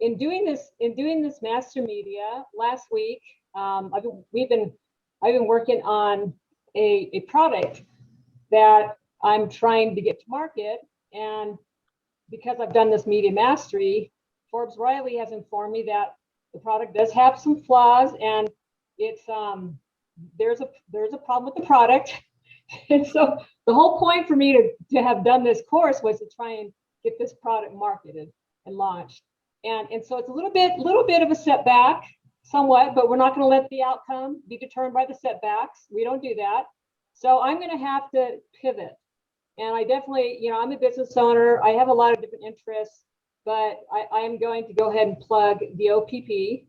in doing this master media last week, I've been working on a product that I'm trying to get to market. And because I've done this media mastery, Forbes Riley has informed me that the product does have some flaws, and it's there's a problem with the product. And so the whole point for me to have done this course was to try and get this product marketed and launched. And so it's a little bit of a setback, somewhat, but we're not going to let the outcome be determined by the setbacks. We don't do that. So I'm going to have to pivot. And I definitely, I'm a business owner. I have a lot of different interests, but I am going to go ahead and plug the OPP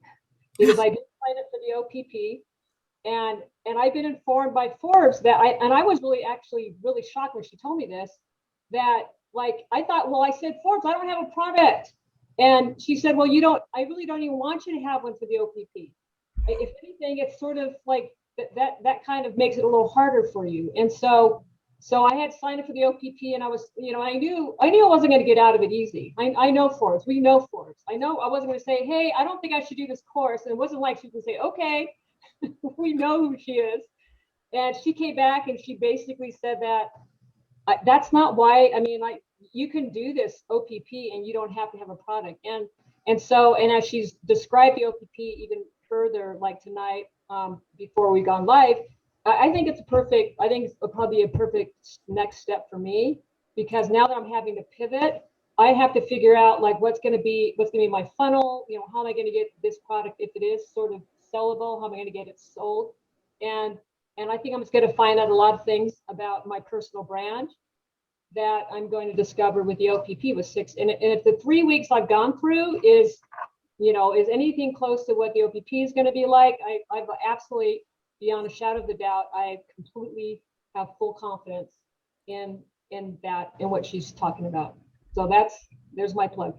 because I did sign up for the OPP. And I've been informed by Forbes that I was really shocked when she told me this, that like I thought, well, I said, Forbes, I don't have a product. And she said, well, I really don't even want you to have one for the OPP. If anything, it's sort of like that kind of makes it a little harder for you. And so I had signed up for the OPP, and I was, I knew I wasn't going to get out of it easy. I know Forbes. We know Forbes. I know I wasn't going to say, hey, I don't think I should do this course. And it wasn't like she could say, okay, we know who she is. And she came back and she basically said that that's not why. I mean, like, you can do this OPP and you don't have to have a product. And as she's described the OPP even further, like tonight, before we gone live, I think it's probably a perfect next step for me, because now that I'm having to pivot, I have to figure out like what's going to be my funnel. How am I going to get this product, if it is sort of sellable? How am I going to get it sold? And I think I'm just going to find out a lot of things about my personal brand that I'm going to discover with the OPP with 6. And if the 3 weeks I've gone through is anything close to what the OPP is going to be like, I've absolutely, beyond a shadow of the doubt, I completely have full confidence in what she's talking about. So there's my plug.